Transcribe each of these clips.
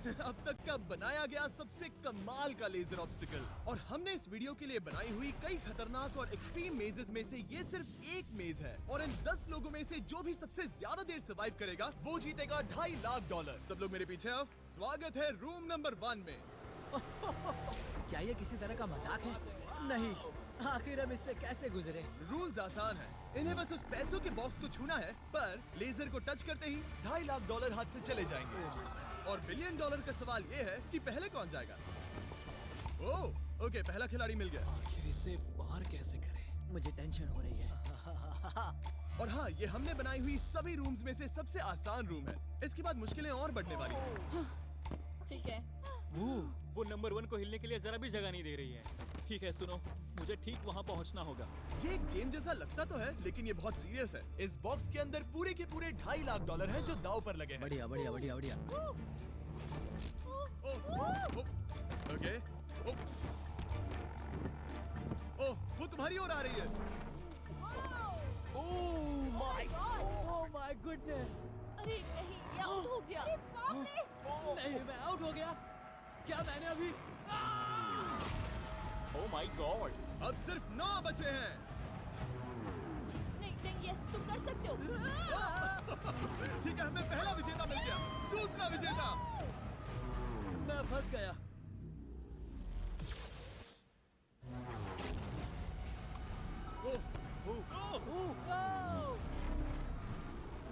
अब तक का बनाया गया सबसे कमाल का लेजर ऑब्स्टिकल। और हमने इस वीडियो के लिए बनाई हुई कई खतरनाक और एक्सट्रीम मेजेस में से ये सिर्फ एक मेज है। और इन 10 लोगों में से जो भी सबसे ज्यादा देर सर्वाइव करेगा वो जीतेगा $2.5 लाख। सब लोग मेरे पीछे आओ। स्वागत है रूम नंबर 1 में। क्या ये किसी तरह का मजाक है? नहीं, आखिर हम इससे कैसे गुजरे? रूल्स आसान है, इन्हें बस उस पैसों के बॉक्स को छूना है, पर लेजर को टच करते ही $2.5 लाख हाथ से चले जाएंगे। और $1 बिलियन का सवाल ये है कि पहले कौन जाएगा। ओह, ओके, पहला खिलाड़ी मिल गया। आखिर इसे पार कैसे करें? मुझे टेंशन हो रही है। और हाँ, ये हमने बनाई हुई सभी रूम्स में से सबसे आसान रूम है। इसके बाद मुश्किलें और बढ़ने वाली हैं। ठीक है। वो नंबर 1 को हिलने के लिए जरा भी जगह नहीं दे रही है। ठीक है, सुनो, मुझे ठीक वहाँ पहुँचना होगा। ये एक गेम जैसा लगता तो है, लेकिन ये बहुत सीरियस है। इस बॉक्स के अंदर पूरे के पूरे $2.5 लाख हैं जो दांव पर लगे हैं। बढ़िया बढ़िया बढ़िया बढ़िया। ओके। ओह, वो तुम्हारी ओर आ रही है। Oh my goodness! अरे नहीं, ये आउट हो गया। अरे बाप रे! नहीं, मैं आउट हो गया। क्या मैंने अभी? Oh my God! अब सिर्फ 9 बचे हैं। नहीं नहीं, यस, तुम कर सकते हो। ठीक है, हमें पहला विजेता मिल गया। दूसरा विजेता। मैं फंस गया।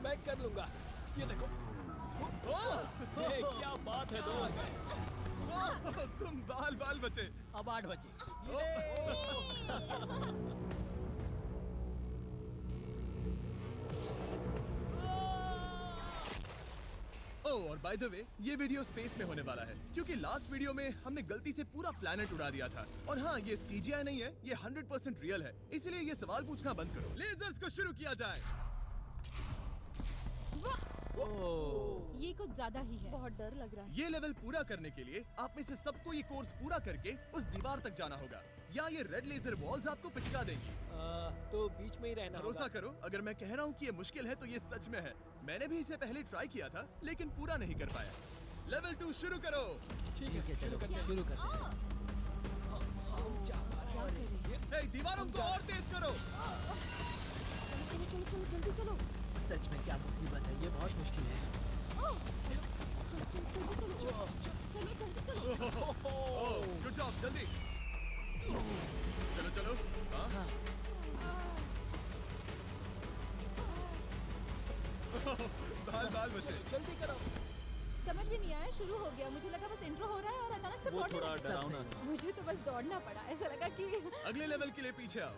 मैं कर लूंगा। ये देखो। हे, क्या बात है दोस्त! तुम बाल बचे। अब 8 बचे। ओह, और बाय द वे, ये वीडियो स्पेस में होने वाला है, क्योंकि लास्ट वीडियो में हमने गलती से पूरा प्लेनेट उड़ा दिया था। और हाँ, ये CGI नहीं है, ये 100% रियल है। इसलिए ये सवाल पूछना बंद करो। लेजर्स को शुरू किया जाए। ये कुछ ज्यादा ही है। बहुत डर लग रहा है। ये लेवल पूरा करने के लिए आप में से सबको ये कोर्स पूरा करके उस दीवार तक जाना होगा, या ये रेड लेजर वॉल्स आपको पिचका देंगी। तो बीच में ही रहना होगा। भरोसा करो, अगर मैं कह रहा हूँ कि ये मुश्किल है तो ये सच में है। मैंने भी इसे पहले ट्राई किया था, लेकिन पूरा नहीं कर पाया। लेवल 2 शुरू करो। ठीक है, चलो शुरू करते हैं। हम जा पा रहे हैं। हे, दीवारों को और तेज करो। चलो चलो चलो, जल्दी चलो। सच में क्या मुसीबत है, ये बहुत मुश्किल है। चलो चलो चलो चलो चलो जल्दी चलो। ओह, गुड जॉब, जल्दी। चलो चलो। हाँ। बाल बचे। जल्दी करो। समझ भी नहीं आया, शुरू हो गया। मुझे लगा बस इंट्रो हो रहा है और अचानक से वो दौड़ने थोड़ा लगा। डरावना था। मुझे तो बस दौड़ना पड़ा। ऐसा लगा कि अगले लेवल के लिए पीछे आओ।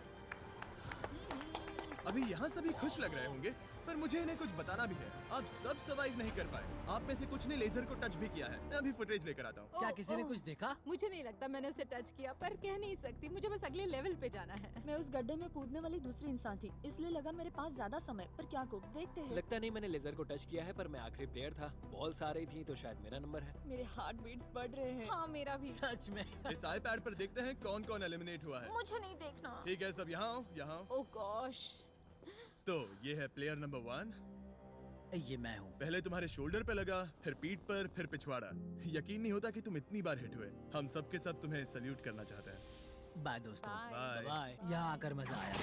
अभी यहाँ सभी खुश लग रहे होंगे, पर मुझे इन्हें कुछ बताना भी है। आप सब सर्वाइव नहीं कर पाए। आप में से कुछ ने लेजर को टच भी किया है। मैं अभी फुटेज लेकर आता हूँ। क्या किसी ने कुछ देखा? मुझे नहीं लगता मैंने उसे टच किया, पर कह नहीं सकती। मुझे बस अगले लेवल पे जाना है। मैं उस गड्ढे में कूदने वाली दूसरी इंसान थी, इसलिए लगा मेरे पास ज्यादा समय। पर क्या को देखते हैं। लगता नहीं मैंने लेजर को टच किया है, पर मैं आखिरी प्लेयर था। बॉल्स आ रही थी तो शायद मेरा नंबर है। मेरे हार्ट बीट्स बढ़ रहे हैं। हाँ, मेरा भी। सच में? इस iPad पर देखते हैं कौन कौन एलिमिनेट हुआ है। मुझे नहीं देखना। ठीक है, सब यहाँ आओ, यहाँ आओ। ओह गॉश। तो ये है प्लेयर नंबर 1। ये मैं हूँ। पहले तुम्हारे शोल्डर पे लगा, फिर पीठ पर, फिर पिछवाड़ा। यकीन नहीं होता कि तुम इतनी बार हिट हुए। हम सब के सब तुम्हें सल्यूट करना चाहते हैं। बाय दोस्तों। बाय। बाय। यहाँ आकर मजा आया।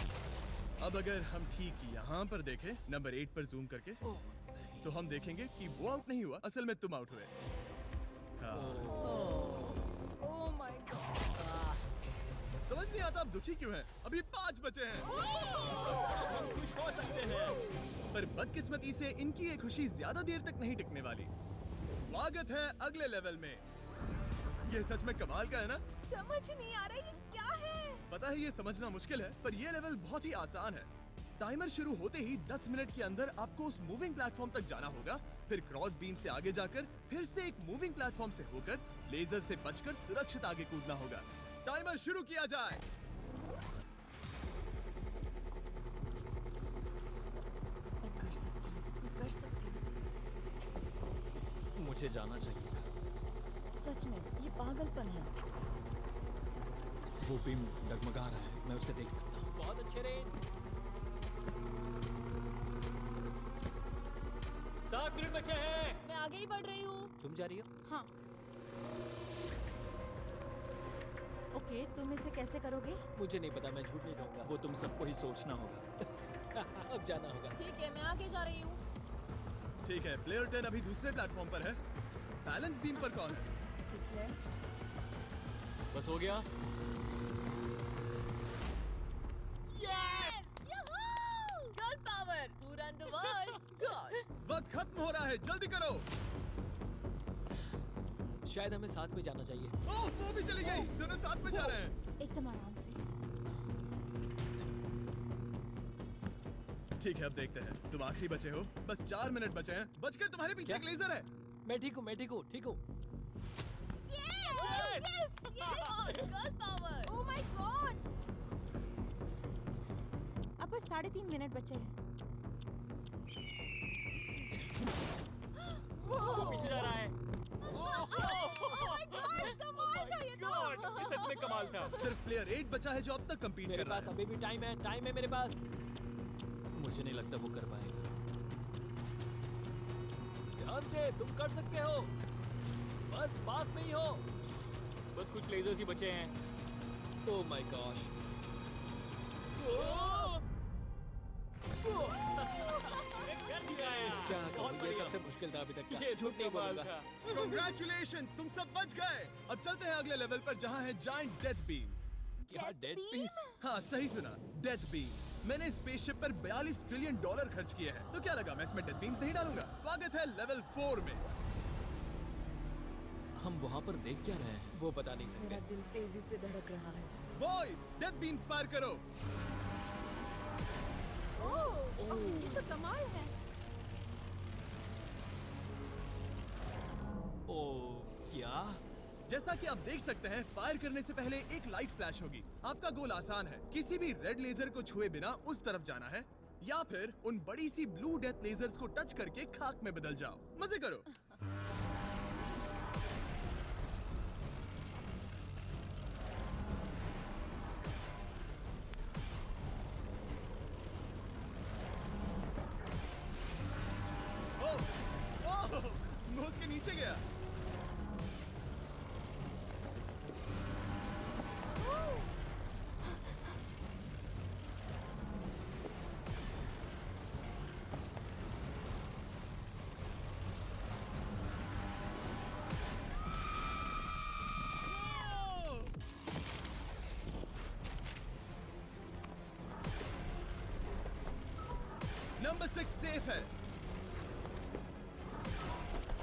अब अगर हम ठीक यहाँ पर देखें, नंबर 8 पर जूम करके, तो हम देखेंगे कि वो आउट नहीं हुआ, असल में तुम आउट हुए। हाँ। Oh my God. समझ नहीं आता आप दुखी क्यों हैं? अभी 5 बचे हैं। हम खुश हो सकते हैं। पर बदकिस्मती से इनकी ये खुशी ज्यादा देर तक नहीं टिकने वाली। स्वागत है अगले लेवल में। ये सच में कमाल का है ना? समझ नहीं आ रहा ये क्या है। पता है ये समझना मुश्किल है, पर ये लेवल बहुत ही आसान है। टाइमर शुरू होते ही 10 मिनट के अंदर आपको उस मूविंग प्लेटफॉर्म तक जाना होगा, फिर क्रॉस बीम से आगे जाकर फिर से एक मूविंग प्लेटफॉर्म से होकर लेजर से बचकर सुरक्षित आगे कूदना होगा। टाइमर शुरू किया जाए। मैं कर सकती हूँ, मैं कर सकती हूँ। मुझे जाना चाहिए था। सच में ये पागलपन है। वो बीम डगमगा रहा है, मैं उसे देख सकता हूँ। बहुत अच्छे रेंज। 7 मिनट बचे हैं। मैं आगे ही बढ़ रही हूँ। तुम जा रही हो? हाँ। ओके, तुम इसे कैसे करोगे? मुझे नहीं पता, मैं झूठ नहीं कहूंगा, वो तुम सबको ही सोचना होगा। अब जाना होगा। ठीक है, मैं आगे जा रही हूँ। ठीक है, प्लेयर 10 अभी दूसरे प्लेटफॉर्म पर है। बैलेंस बीम पर कौन है? ठीक है। बस हो गया। Girl power, who run the world? Girls. वक्त खत्म हो रहा है, जल्दी करो। शायद हमें साथ में जाना चाहिए। ओह, वो भी चली गई। दोनों साथ में जा रहे हैं। एकदम आराम से। ठीक है, अब देखते हैं। तुम आखिरी बचे हो, बस 4 मिनट बचे हैं। बचकर तुम्हारे पीछे क्या? एक लेजर है। मैं ठीक हूँ, मैं ठीक हूँ, ठीक हूँ। Girl power. Oh my God! अब बस 3.5 मिनट बचे हैं। वो पीछे जा रहा है। कमाल था ये तो। ये सच में कमाल था। सिर्फ प्लेयर 8 बचा है जो अब तक कंपीट मेरे कर रहा पास है। अभी भी टाइम है मेरे पास। मुझे नहीं लगता वो कर पाएगा। ध्यान से, तुम कर सकते हो। बस पास में ही हो। बस कुछ लेजर्स ही बचे हैं। Oh my gosh. क्या कहूँ, ये सबसे मुश्किल था अभी तक का। ये झूठ नहीं बोलूंगा। Congratulations, तुम सब बच गए। अब चलते हैं अगले लेवल पर जहाँ है जायंट डेथ बीम्स। क्या डेड पीस? हाँ, सही सुना, डेथ बीम। मैंने स्पेसशिप पर $42 ट्रिलियन खर्च किए हैं। तो क्या लगा मैं इसमें डेथ बीम्स नहीं डालूंगा? स्वागत है लेवल 4 में। हम वहाँ पर देख क्या रहे हैं? वो बता नहीं मेरा सकते। दिल तेजी से धड़क रहा है। बॉयज, डेथ बीम्स फायर करो। ओह, ये तो कमाल है। ओह, क्या? जैसा कि आप देख सकते हैं, फायर करने से पहले एक लाइट फ्लैश होगी। आपका गोल आसान है, किसी भी रेड लेजर को छुए बिना उस तरफ जाना है, या फिर उन बड़ी सी ब्लू डेथ लेजर्स को टच करके खाक में बदल जाओ। मजे करो। ओह, मैं उसके नीचे गया। नंबर 6 सेफ है।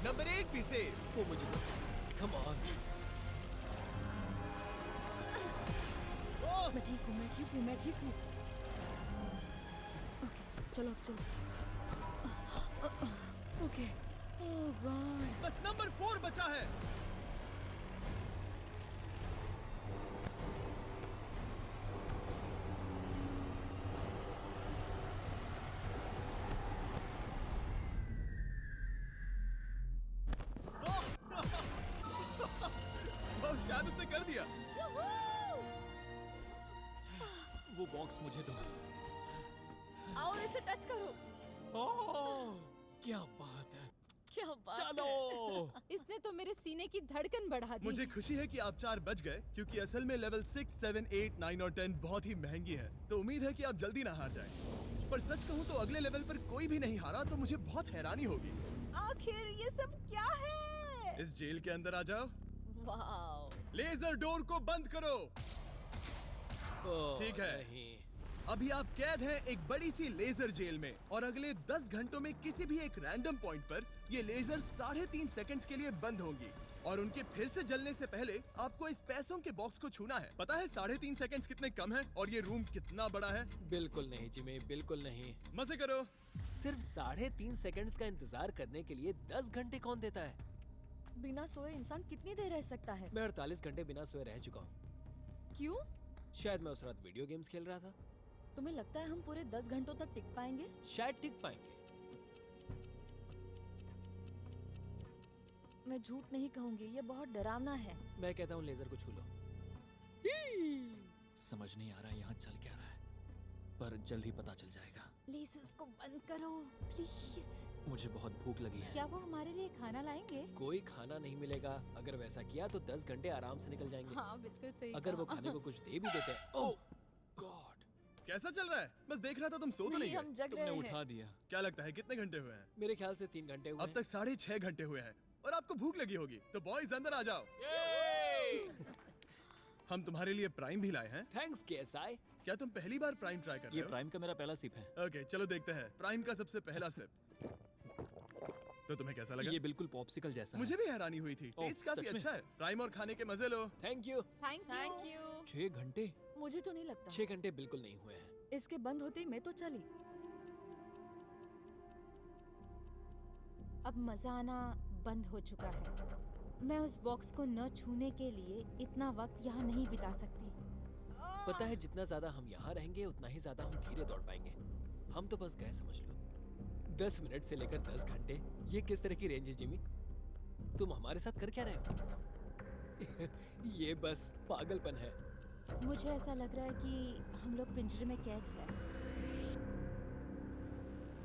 नंबर 8 भी सेफ। वो मुझे कम ऑन। मैं ठीक हूँ, मैं ठीक हूँ, मैं ठीक हूँ। ओके, चलो अब चलो। ओके। ओह गॉड। बस नंबर 4 बचा है। ओह, शायद उसने कर दिया। वो बॉक्स मुझे दो। आओ और इसे टच करो। ओह, क्या बात है। क्या बात चलो। है। इसने तो मेरे सीने की धड़कन बढ़ा दी। मुझे खुशी है कि आप 4 बच गए, क्योंकि असल में लेवल 6, 7, 8, 9 और 10 बहुत ही महंगी है। तो उम्मीद है कि आप जल्दी ना हार जाएं। पर सच कहूँ तो अगले लेवल पर कोई भी नहीं हारा तो मुझे बहुत हैरानी होगी। आखिर ये सब क्या है? इस जेल के अंदर आ जाओ। वाओ। लेजर डोर को बंद करो। ओह, ठीक है। नहीं। अभी आप कैद हैं एक बड़ी सी लेजर जेल में, और अगले 10 घंटों में किसी भी एक रैंडम पॉइंट पर ये लेजर 3.5 सेकंड्स के लिए बंद होंगी, और उनके फिर से जलने से पहले आपको इस पैसों के बॉक्स को छूना है। पता है 3.5 सेकंड्स कितने कम है, और ये रूम कितना बड़ा है? बिल्कुल नहीं जिमी, बिल्कुल नहीं। मजे करो। सिर्फ 3.5 सेकंड्स का इंतजार करने के लिए 10 घंटे कौन देता है? बिना सोए इंसान कितनी देर रह सकता है? मैं 48 घंटे बिना सोए रह चुका हूँ। क्यों? शायद मैं उस रात वीडियो गेम्स खेल रहा था। तुम्हें लगता है हम पूरे 10 घंटों तक टिक पाएंगे? शायद टिक पाएंगे। मैं झूठ नहीं कहूंगी, ये बहुत डरावना है। मैं कहता हूँ लेजर को छू लो। समझ नहीं आ रहा यहाँ चल क्या रहा है, पर जल्द ही पता चल जाएगा। प्लीज इसको बंद करो प्लीज। मुझे बहुत भूख लगी है। क्या वो हमारे लिए खाना लाएंगे? कोई खाना नहीं मिलेगा। अगर वैसा किया तो 10 घंटे आराम से निकल जाएंगे। हाँ बिल्कुल सही अगर वो कहा। खाने को कुछ दे भी देते हैं। ओह गॉड, कैसा चल रहा है? बस देख रहा था, तुम सो तो नहीं नहीं, हम गए? जग तुमने रहे उठा हैं। दिया। क्या लगता है कितने घंटे हुए हैं? मेरे ख्याल से 3 घंटे हुए अब तक 6.5 घंटे हुए हैं और आपको भूख लगी होगी। तो बॉयज अंदर आ जाओ, हम तुम्हारे लिए प्राइम भी लाए हैं। Thanks KSI. क्या तुम पहली बार प्राइम ट्राई कर रहे ये हो? प्राइम का मेरा पहला सिप है। ओके, चलो देखते हैं प्राइम का सबसे पहला सिप। तो तुम्हें कैसा लगा? ये बिल्कुल पॉप्सिकल जैसा मुझे भी हैरानी हुई थी। ओह, टेस्ट काफी सच में? अच्छा है। प्राइम और खाने के मजे लो। Thank you. Thank you. 6 घंटे? मुझे तो नहीं लगता। 6 घंटे बिल्कुल नहीं हुए हैं। इसके बंद होते ही मैं तो चली। अब मजा आना बंद हो चुका है। मैं उस बॉक्स को न छूने के लिए इतना वक्त यहाँ नहीं बिता सकती। पता है जितना ज्यादा हम यहाँ रहेंगे उतना ही ज्यादा हम धीरे दौड़ पाएंगे। हम तो बस गए, समझ लो। 10 मिनट से लेकर 10 घंटे, ये किस तरह की रेंज है जिमी? तुम हमारे साथ कर क्या रहे हो? ये बस पागलपन है। मुझे ऐसा लग रहा है कि हम लोग पिंजरे में कैद हैं।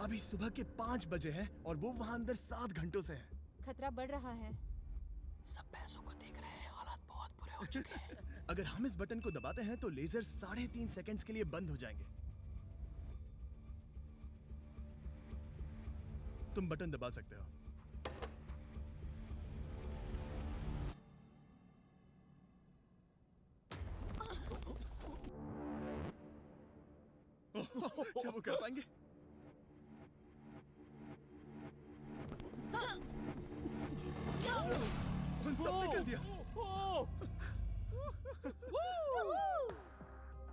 अभी सुबह के 5 बजे हैं और वो वहाँ अंदर 7 घंटों से हैं। खतरा बढ़ रहा है। सब भैंसों को देख रहे हैं, हालात बहुत बुरे हो चुके हैं। अगर हम इस बटन को दबाते हैं तो लेजर 3.5 सेकंड्स के लिए बंद हो जाएंगे। तुम बटन दबा सकते हो। क्या वो कर पाएंगे? उन सबने कर दिया।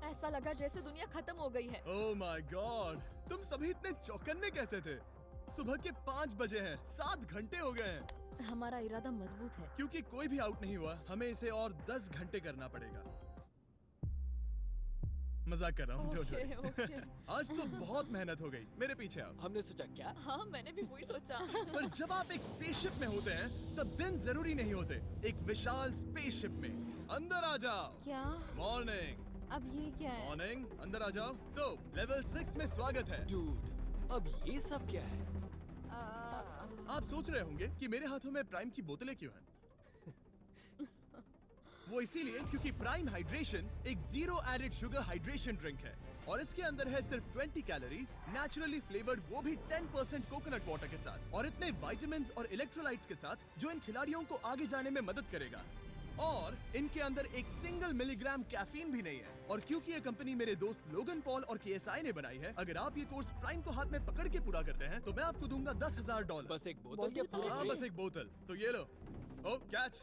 ऐसा लगा जैसे दुनिया खत्म हो गई है। ओह माय गॉड, तुम सभी इतने चौकन्ने कैसे थे? सुबह के 5 बजे हैं, 7 घंटे हो गए हैं। हमारा इरादा मजबूत है। क्योंकि कोई भी आउट नहीं हुआ, हमें इसे और 10 घंटे करना पड़ेगा। मजाक कर रहा हूँ, don't worry। ओके। आज तो बहुत मेहनत हो गई। मेरे पीछे आओ। हमने सोचा क्या? हाँ, मैंने भी वही सोचा। पर जब आप एक स्पेसशिप में होते हैं, तब दिन जरूरी नहीं होते। एक विशाल स्पेसशिप में अंदर आ जाओ। क्या? मॉर्निंग, अब ये क्या है? मॉर्निंग, अंदर आ जाओ। तो लेवल 6 में स्वागत है। डूड, अब ये सब क्या है? आप सोच रहे होंगे कि मेरे हाथों में प्राइम की बोतलें क्यों हैं? वो इसीलिए क्योंकि प्राइम हाइड्रेशन एक zero added sugar hydration drink है और इसके अंदर है सिर्फ 20 कैलोरीज, नेचुरली फ्लेवर्ड, वो भी 10% कोकोनट वाटर के साथ, और इतने विटामिन्स और इलेक्ट्रोलाइट्स के साथ जो इन खिलाड़ियों को आगे जाने में मदद करेगा। और इनके अंदर एक सिंगल मिलीग्राम कैफीन भी नहीं है। और क्योंकि ये कंपनी मेरे दोस्त लोगन पॉल और केएसआई ने बनाई है, अगर आप ये कोर्स प्राइम को हाथ में पकड़ के पूरा करते हैं तो मैं आपको दूंगा $10,000। बस एक बोतल या पूरी हाँ, ट्रे? बस एक बोतल। तो ये लो। ओ कैच।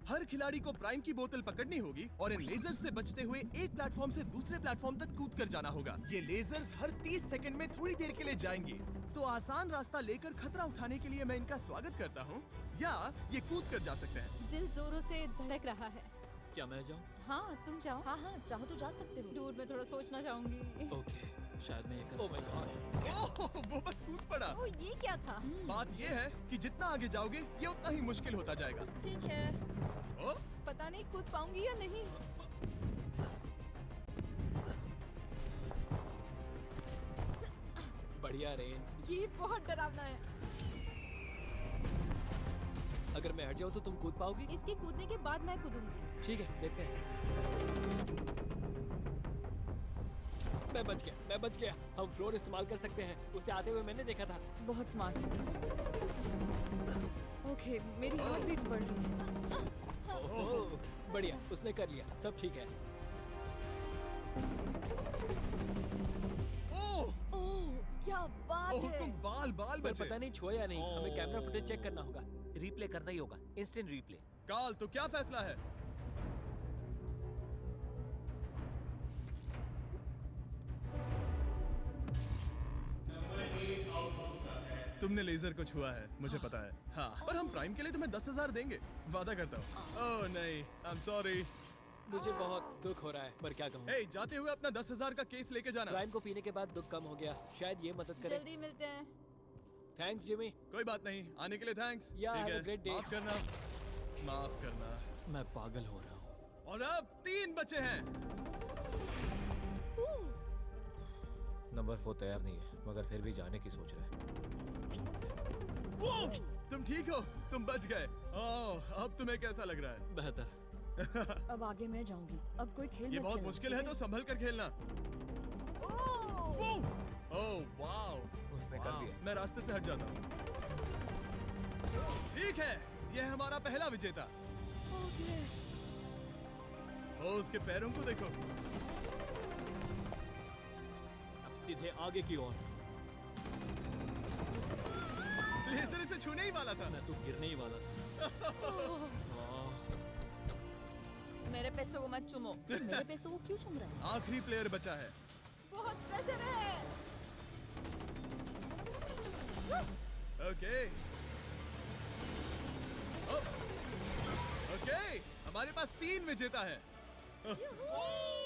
हर खिलाड़ी को प्राइम की बोतल पकड़नी होगी और इन लेजर्स से बचते हुए एक प्लेटफॉर्म से दूसरे प्लेटफॉर्म तक कूद कर जाना होगा। ये लेजर्स हर 30 सेकंड में थोड़ी देर के लिए जाएंगी। तो आसान रास्ता लेकर खतरा उठाने के लिए मैं इनका स्वागत करता हूँ, या ये कूद कर जा सकते हैं। दिल जोरों से धड़क रहा है। क्या मैं जाऊँ? हाँ तुम जाओ। हाँ हाँ, चाहो तो जा सकते हो। दूर में थोड़ा सोचना चाहूंगी। ओके, शायद मैं ये कर ओह माय सकता हूँ। गॉड। ओह, वो बस कूद पड़ा। ओ ये क्या था? बात ये है कि जितना आगे जाओगे ये उतना ही मुश्किल होता जाएगा। ठीक है। ओ, पता नहीं कूद पाऊंगी या नहीं। बढ़िया रेन। ये बहुत डरावना है। अगर मैं हट जाऊँ तो तुम कूद पाओगी? इसके कूदने के बाद मैं कूदूंगी। ठीक है, देखते हैं। मैं बच गया। हम फ्लोर इस्तेमाल कर सकते हैं, उसे आते हुए मैंने देखा था। बहुत स्मार्ट। ओके, मेरी हार्ट बीट्स बढ़ रही है। ओह, बढ़िया, उसने कर लिया, सब ठीक है। ओह, ओह, क्या बात ओह, है। तुम बाल पर बचे। पता नहीं छुआ या नहीं, हमें कैमरा फुटेज चेक करना होगा। रिप्ले करना ही होगा, इंस्टेंट रिप्ले। काल, तो क्या फैसला है? तुमने लेजर को छुआ है, मुझे पता है। हाँ, पर हम प्राइम के लिए तुम्हें 10,000 देंगे, वादा करता हूँ। ओह नहीं, आई एम सॉरी। मुझे बहुत दुख हो रहा है, पर क्या कहूँ। हे, जाते हुए अपना 10,000 का केस लेके जाना। प्राइम को पीने के बाद दुख कम हो गया, शायद ये मदद करे। जल्दी मिलते हैं। Thanks Jimmy. कोई बात नहीं, आने के लिए थैंक्स। Yeah, ठीक have a है, great day. माफ करना। मैं पागल हो रहा हूँ। और अब 3 बचे हैं। नंबर 4 तैयार नहीं है, मगर फिर भी जाने की सोच रहा है। वो, तुम ठीक हो? तुम बच गए। ओह, अब तुम्हें कैसा लग रहा है? बेहतर। अब आगे मैं जाऊंगी। अब कोई खेल ये मत बहुत खेलना, मुश्किल है, ठीक तो संभल कर खेलना। ओह वाओ, उसने कर दिया। मैं रास्ते से हट जाता हूँ। ठीक है, ये है हमारा पहला विजेता। ओके। ओ, उसके पैरों को देखो। अब सीधे आगे की ओर। लेजर इसे छूने ही वाला था। मैं तो गिरने ही वाला था। मेरे पैसों को मत चुमो। मेरे पैसों को क्यों चुम रहा है? आखिरी प्लेयर बचा है। बहुत प्रेशर है। ओके ओके, हमारे पास 3 विजेता है।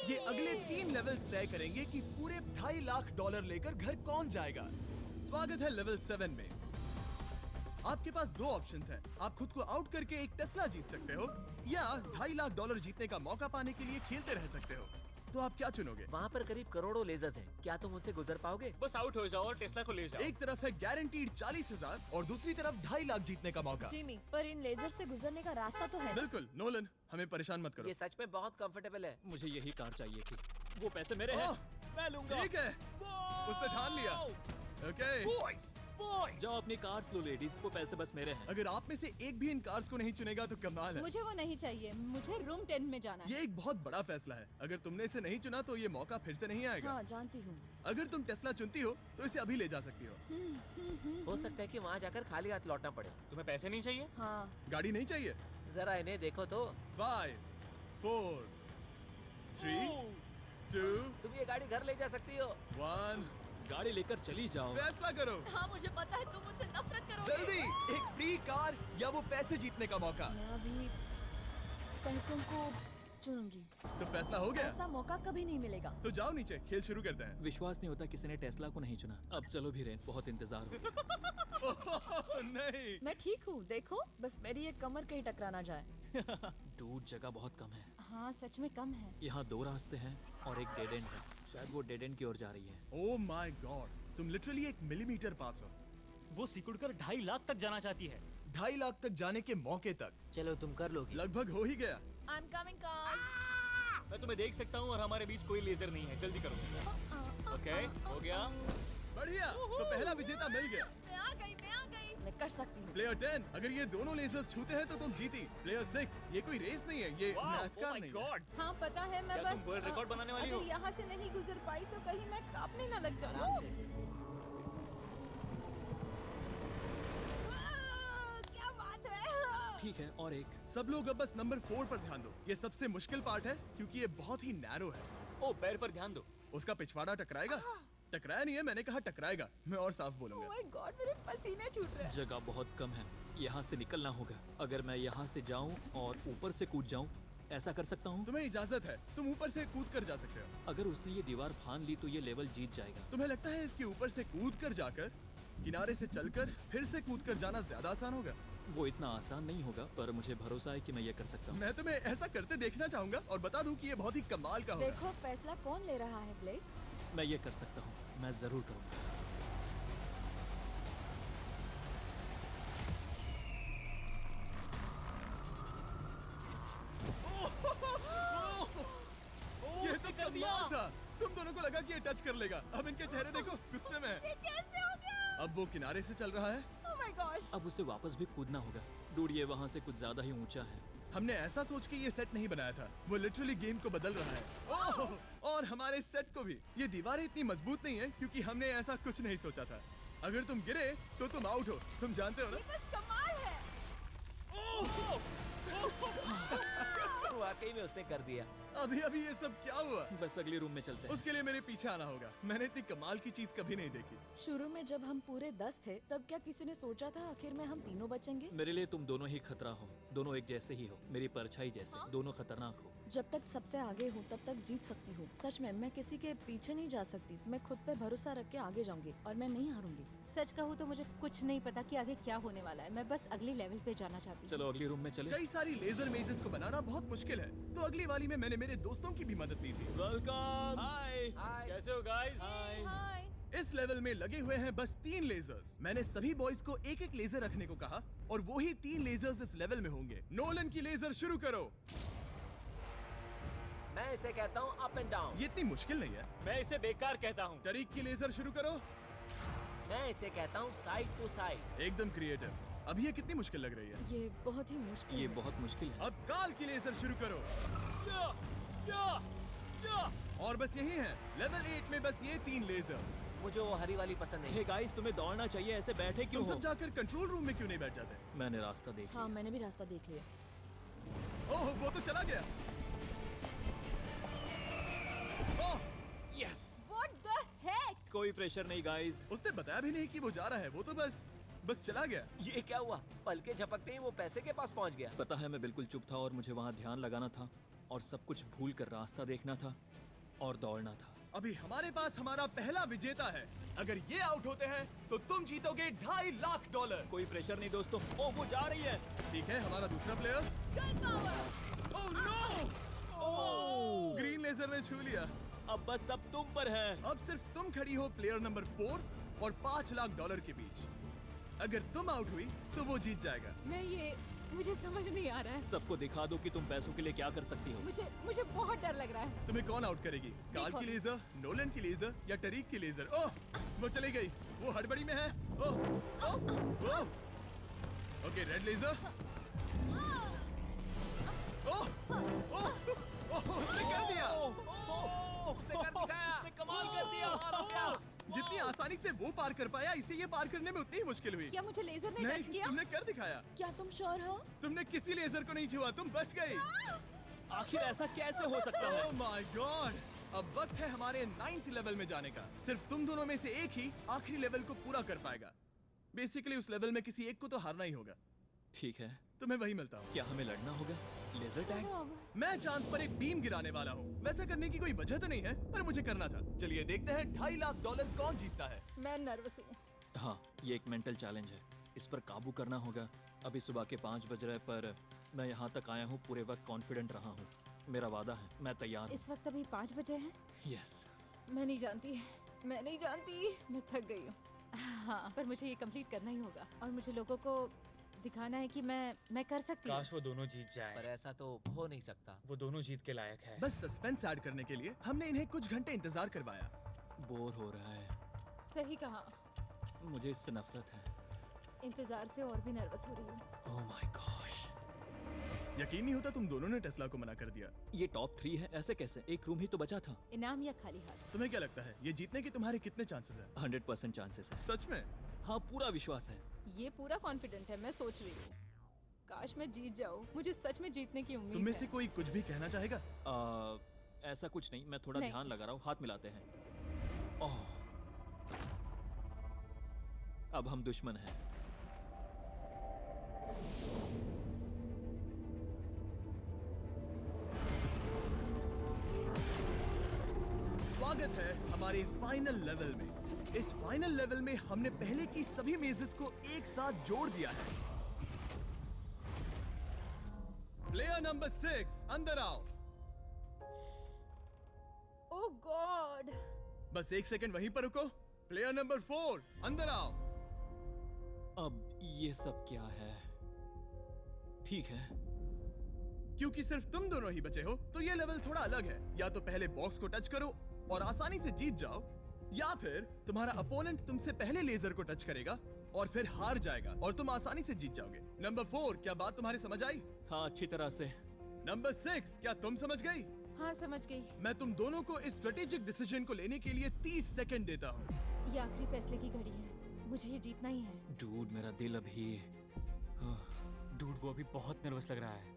ये अगले 3 लेवल्स तय करेंगे कि पूरे $2.5 लाख लेकर घर कौन जाएगा। स्वागत है लेवल 7 में। आपके पास 2 ऑप्शंस हैं। आप खुद को आउट करके एक टेस्ला जीत सकते हो या $2.5 लाख जीतने का मौका पाने के लिए खेलते रह सकते हो। तो आप क्या चुनोगे? वहाँ पर करीब करोड़ों लेजर्स हैं। क्या तुम उनसे गुजर पाओगे? बस आउट हो जाओ और टेस्ला को ले जाओ। एक तरफ है गारंटीड 40,000 और दूसरी तरफ $2.5 लाख जीतने का मौका। जिमी, पर इन लेजर से गुजरने का रास्ता तो है ना? बिल्कुल नोलन, हमें परेशान मत करो। ये सच में बहुत कंफर्टेबल है। मुझे यही कार चाहिए थी। वो पैसे मेरे हैं। ओह, मैं लूंगा। ठीक है, उसने ठान लिया। Okay, boys, boys. जाओ अपनी कार्स लो लेडीज, वो पैसे बस मेरे हैं। अगर आप में से एक भी इन कार्स को नहीं चुनेगा तो कमाल है। मुझे वो नहीं चाहिए, मुझे रूम 10 में जाना है। ये एक बहुत बड़ा फैसला है। अगर तुमने इसे नहीं चुना तो ये मौका फिर से नहीं आएगा। हाँ, जानती हूँ। अगर तुम टेस्ला चुनती हो तो इसे अभी ले जा सकती हो। हो सकता है कि वहाँ जाकर खाली हाथ लौटना पड़े। तुम्हें पैसे नहीं चाहिए? हाँ। गाड़ी नहीं चाहिए? जरा इन्हें देखो तो। 5 4 3 2 तुम ये गाड़ी घर ले जा सकती हो। 1, गाड़ी लेकर चली जाओ। फैसला करो हाँ, मुझे पता है तुम मुझसे नफरत करोगे। जल्दी। एक फ्री कार या वो पैसे जीतने का मौका। मैं अभी पैसों को चुनूंगी। तो फैसला हो गया? ऐसा मौका कभी नहीं मिलेगा। तो जाओ नीचे, खेल शुरू करते हैं। विश्वास नहीं होता किसी ने टेस्ला को नहीं चुना। अब चलो भी रेन, बहुत इंतजार हो गया। ओह, नहीं। मैं ठीक हूँ, देखो बस मेरी ये कमर कहीं टकरा ना जाए। दूर जगह बहुत कम है। हाँ, सच में कम है। यहाँ 2 रास्ते हैं और एक डेड एंड है। शायद वो डेड एंड की ओर जा रही है। ओह माय गॉड, तुम लिटरली 1 मिलीमीटर पास हो। वो सिकुड़कर 2.5 लाख तक जाना चाहती है। 2.5 लाख तक जाने के मौके तक चलो तुम कर लोगी। लगभग हो ही गया। I am coming car. मैं तुम्हें देख सकता हूँ और हमारे बीच कोई लेजर नहीं है। जल्दी करो। ओके, हो गया। बढ़िया, तो पहला विजेता मिल गया। मैं आ गई। मैं कर सकती हूँ। प्लेयर 10, अगर ये दोनों लेजर्स छूते हैं तो तुम जीती। प्लेयर 6, ये कोई रेस नहीं है, ये NASCAR नहीं है। गॉड, हाँ पता है, मैं क्या बस तुम वर्ल्ड रिकॉर्ड बनाने वाली हो? अगर यहाँ से नहीं गुजर पाई तो कहीं मैं कांपने ना लग जाऊँ। आराम से। क्या बात है। ठीक है, और एक। सब लोग अब बस नंबर 4 पर ध्यान दो। ये सबसे मुश्किल पार्ट है क्योंकि ये बहुत ही नैरो है। ओ, पैर पर ध्यान दो। उसका पिछवाड़ा टकराएगा? टकराया नहीं है, मैंने कहा टकराएगा। मैं और साफ ओह बोलूंगा। माय गॉड, मेरे पसीने छूट रहे हैं। जगह बहुत कम है, यहाँ से निकलना होगा। अगर मैं यहाँ से जाऊँ और ऊपर से कूद जाऊँ, ऐसा कर सकता हूँ? तुम्हें इजाजत है, तुम ऊपर से कूद कर जा सकते हो। अगर उसने ये दीवार फान ली तो ये लेवल जीत जाएगा। तुम्हें लगता है इसके ऊपर से कूद कर जाकर किनारे से चलकर फिर से कूद कर जाना ज्यादा आसान होगा? वो इतना आसान नहीं होगा, पर मुझे भरोसा है कि मैं ये कर सकता हूँ। मैं तुम्हें ऐसा करते देखना चाहूंगा और बता दूं कि ये बहुत ही कमाल का होगा। देखो फैसला कौन ले रहा है ब्लेक। मैं ये कर सकता हूँ, मैं जरूर करूँगा। ये तो कमाल था। तुम दोनों को लगा कि ये टच कर लेगा। अब इनके चेहरे देखो, गुस्से में है। ये कैसे हो गया? अब वो किनारे से चल रहा है। Oh my gosh. अब उसे वापस भी कूदना होगा। डूड, ये वहाँ से कुछ ज्यादा ही ऊंचा है। हमने ऐसा सोच के ये सेट नहीं बनाया था। वो लिटरली गेम को बदल रहा है। ओह! और हमारे सेट को भी। ये दीवारें इतनी मजबूत नहीं है क्योंकि हमने ऐसा कुछ नहीं सोचा था। अगर तुम गिरे तो तुम आउट हो। तुम जानते हो ना? ये बस कमाल है। वाकई में उसने कर दिया। अभी अभी ये सब क्या हुआ? बस अगले रूम में चलते हैं। उसके लिए मेरे पीछे आना होगा। मैंने इतनी कमाल की चीज कभी नहीं देखी। शुरू में जब हम पूरे 10 थे तब क्या किसी ने सोचा था आखिर में हम तीनों बचेंगे। मेरे लिए तुम दोनों ही खतरा हो। दोनों एक जैसे ही हो, मेरी परछाई जैसे। दोनों खतरनाक हो। जब तक सबसे आगे हूँ तब तक जीत सकती हूँ। सच में मैं किसी के पीछे नहीं जा सकती। मैं खुद पे भरोसा रख के आगे जाऊंगी और मैं नहीं हारूंगी। सच कहूँ तो मुझे कुछ नहीं पता कि आगे क्या होने वाला है। मैं बस अगली लेवल पे जाना चाहती हूँ। चलो अगली रूम में चले। कई सारी लेजर मेजेस को बनाना बहुत मुश्किल है, तो अगली वाली में मैंने मेरे दोस्तों की भी मदद ली थी। वेलकम। हाय। कैसे हो गाइस? हाय। इस लेवल में लगे हुए हैं बस 3 लेजर्स। मैंने सभी बॉयज को एक एक लेजर रखने को कहा और वो ही 3 लेजर्स इस लेवल में होंगे। नोलन की लेजर शुरू करो। मैं इसे कहता हूँ अप एंड डाउन। ये इतनी मुश्किल नहीं है। मैं इसे बेकार कहता हूँ। तरीक की लेजर शुरू करो। मैं इसे कहता हूँ साइड टू साइड। एकदम क्रिएटिव। अब ये कितनी मुश्किल लग रही है। ये बहुत ही मुश्किल ये है। बहुत मुश्किल है। अब काल की लेजर शुरू करो। या, या, या। और बस यही है, लेवल 8 में बस ये 3 लेजर्स। मुझे वो हरी वाली पसंद नहीं। हे गाइस, तुम्हें दौड़ना चाहिए, ऐसे बैठे क्यों तुम हो? सब जाकर कंट्रोल रूम में क्यों नहीं बैठ जाते? मैंने रास्ता देख हाँ, लिया। मैंने भी रास्ता देख लिया। ओह, वो तो चला गया। ओह, यस। What the heck? कोई प्रेशर नहीं गाइस। उसने बताया भी नहीं कि वो जा रहा है, वो तो बस चला गया। ये क्या हुआ? पल के झपकते ही वो पैसे के पास पहुंच गया। पता है मैं बिल्कुल चुप था और मुझे वहाँ ध्यान लगाना था और सब कुछ भूल कर रास्ता देखना था और दौड़ना था। अभी हमारे पास हमारा पहला विजेता है। अगर ये आउट होते हैं तो तुम जीतोगे $2.5 लाख। कोई प्रेशर नहीं दोस्तों। ओ वो जा रही है। ठीक है, हमारा दूसरा player. Oh no! Oh! Green laser ने छू लिया। अब बस सब तुम पर है। अब सिर्फ तुम खड़ी हो प्लेयर नंबर 4 और $5 लाख के बीच। अगर तुम आउट हुई तो वो जीत जाएगा। मुझे समझ नहीं आ रहा है। सबको दिखा दो कि तुम पैसों के लिए क्या कर सकती हो। मुझे बहुत डर लग रहा है। तुम्हें कौन आउट करेगी? काल की लेजर, नोलन की लेजर या टरीक की लेजर? ओह, वो चली गई। वो हड़बड़ी में है। Oh, oh, oh. Okay, red laser. Oh, oh, oh, उसने कर दिया। उसने कर दिखाया। उसने कमाल कर दिया। जितनी आसानी से वो पार कर पाया, इसे ये पार करने में उतनी ही मुश्किल हुई। क्या मुझे लेजर ने नहीं, टच किया? तुमने कर दिखाया। क्या तुम श्योर हो? तुमने किसी लेजर को नहीं छुआ, तुम बच गई। आखिर ऐसा कैसे हो सकता है? Oh my God! अब वक्त है हमारे 9th लेवल में जाने का। सिर्फ तुम दोनों में से एक ही आखिरी लेवल को पूरा कर पाएगा। बेसिकली उस लेवल में किसी एक को तो हारना ही होगा। ठीक है, तुम्हें वही मिलता हूँ। क्या हमें लड़ना होगा? Laser tags? मैं चांद पर एक बीम गिराने वाला हूँ। वैसा करने की कोई वजह तो नहीं है, पर मुझे करना था। चलिए देखते हैं $2.5 लाख कौन जीतता है। मैं नर्वस हूँ। हाँ, ये एक मेंटल चैलेंज है। इस पर काबू करना होगा। अभी सुबह के 5 बज रहे पर मैं यहाँ तक आया हूँ, पूरे वक्त कॉन्फिडेंट रहा हूँ। मेरा वादा है, मैं तैयार हूँ। इस वक्त अभी 5 बजे हैं। यस। मैं नहीं जानती, मैं थक गई हूँ। हाँ, पर मुझे ये कंप्लीट करना ही होगा और मुझे लोगों को दिखाना है कि मैं कर सकती हूँ। काश वो दोनों जीत पर जाए। ऐसा तो हो नहीं सकता। वो दोनों जीत के लायक है। बस सस्पेंस ऐड करने के लिए हमने इन्हें कुछ घंटे इंतजार करवाया। बोर हो रहा है। सही कहा। मुझे इससे नफरत है। इंतजार से और भी नर्वस हो रही हूँ। Oh my gosh. यकीन नहीं होता तुम दोनों ने टेस्ला को मना कर दिया। ये टॉप 3 है, ऐसे कैसे? एक रूम ही तो बचा था। इनाम या खाली हाथ? तुम्हें क्या लगता है ये जीतने के तुम्हारे कितने चांसेस हैं? 100% चांसेस है। सच में? हाँ, पूरा विश्वास है। ये पूरा कॉन्फिडेंट है। मैं सोच रही हूँ काश मैं जीत जाऊँ। मुझे सच में जीतने की उम्मीद तुम में है। से कोई कुछ भी कहना चाहेगा? ऐसा कुछ नहीं, मैं थोड़ा नहीं। ध्यान लगा रहा हूँ। हाथ मिलाते हैं। ओह, अब हम दुश्मन हैं। स्वागत है हमारे फाइनल लेवल में। इस फाइनल लेवल में हमने पहले की सभी मेजेस को एक साथ जोड़ दिया है। प्लेयर नंबर 6 अंदर आओ। ओह गॉड! बस 1 सेकंड वहीं पर रुको। प्लेयर नंबर 4 अंदर आओ। अब ये सब क्या है? ठीक है, क्योंकि सिर्फ तुम दोनों ही बचे हो तो ये लेवल थोड़ा अलग है। या तो पहले बॉक्स को टच करो और आसानी से जीत जाओ, या फिर तुम्हारा अपोनेंट तुमसे पहले लेजर को टच करेगा और फिर हार जाएगा और तुम आसानी से जीत जाओगे। नंबर 4, क्या बात तुम्हारी समझ आई? हाँ अच्छी तरह से। नंबर 6, क्या तुम समझ गई? हाँ, समझ गई। मैं तुम दोनों को इस स्ट्रेटेजिक डिसीजन को लेने के लिए 30 सेकंड देता हूँ। ये आखिरी फैसले की घड़ी है। मुझे ये जीतना ही है। डूड, मेरा दिल अभी डूड, वो अभी बहुत नर्वस लग रहा है।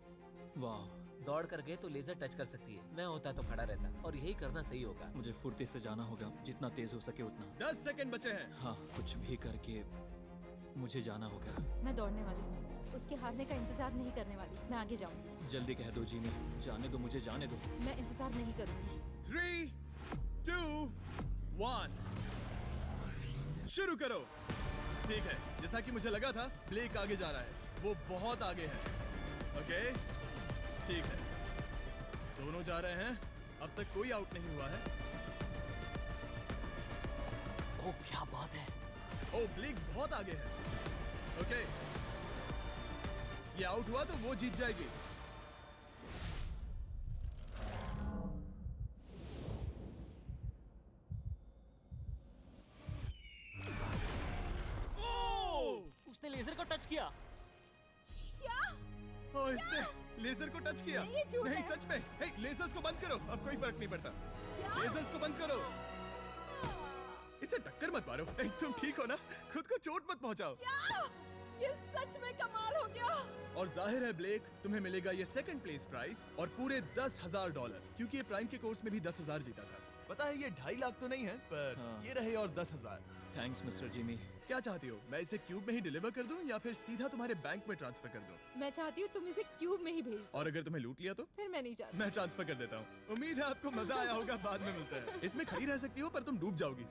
वाह, दौड़ कर गए तो लेजर टच कर सकती है। मैं होता तो खड़ा रहता और यही करना सही होगा। मुझे फुर्ती से जाना होगा, जितना तेज हो सके उतना। 10 सेकंड बचे हैं। हाँ, कुछ भी करके मुझे जाना होगा। मैं दौड़ने वाली हूँ। उसके हारने का इंतजार नहीं करने वाली। मैं आगे जाऊंगी। जल्दी कह दो जिमी, जाने दो, मुझे जाने दो। मैं इंतजार नहीं करूंगी। 3, 2, 1 शुरू करो। ठीक है, जैसा कि मुझे लगा था, ब्लेक आगे जा रहा है। वो बहुत आगे है। ओके, ठीक है। दोनों जा रहे हैं। अब तक कोई आउट नहीं हुआ है। ओ क्या बात है। ओ, ब्लेक बहुत आगे है। ओके, ये आउट हुआ तो वो जीत जाएगी। उसने लेजर को टच किया। ओ, इसने लेजर को टच किया। नहीं, ये झूठ नहीं, है। सच में। हे, लेजर्स को बंद करो। अब कोई फर्क नहीं पड़ता। लेजर्स को बंद करो। इसे टक्कर मत मारो। हे, तुम ठीक हो ना? खुद को चोट मत पहुंचाओ। ये सच में कमाल हो गया। और जाहिर है ब्लेक, तुम्हें मिलेगा ये सेकंड प्लेस प्राइस और पूरे $10,000, क्योंकि ये प्राइम के कोर्स में भी 10,000 जीता था। पता है ये 2.5 लाख तो नहीं है, पर हाँ। ये रहे और 10,000। Thanks mister Jimmy. क्या चाहती हो, मैं इसे क्यूब में ही डिलीवर कर दूं या फिर सीधा तुम्हारे बैंक में ट्रांसफर कर दूं? मैं चाहती हूँ तुम इसे क्यूब में ही भेज दो। और अगर तुम्हें लूट लिया तो? फिर मैं नहीं चाहती। मैं ट्रांसफर कर देता हूँ। उम्मीद है आपको मजा आया होगा। बाद में मिलते हैं। इसमें खड़ी रह सकती हो पर तुम डूब जाओगी।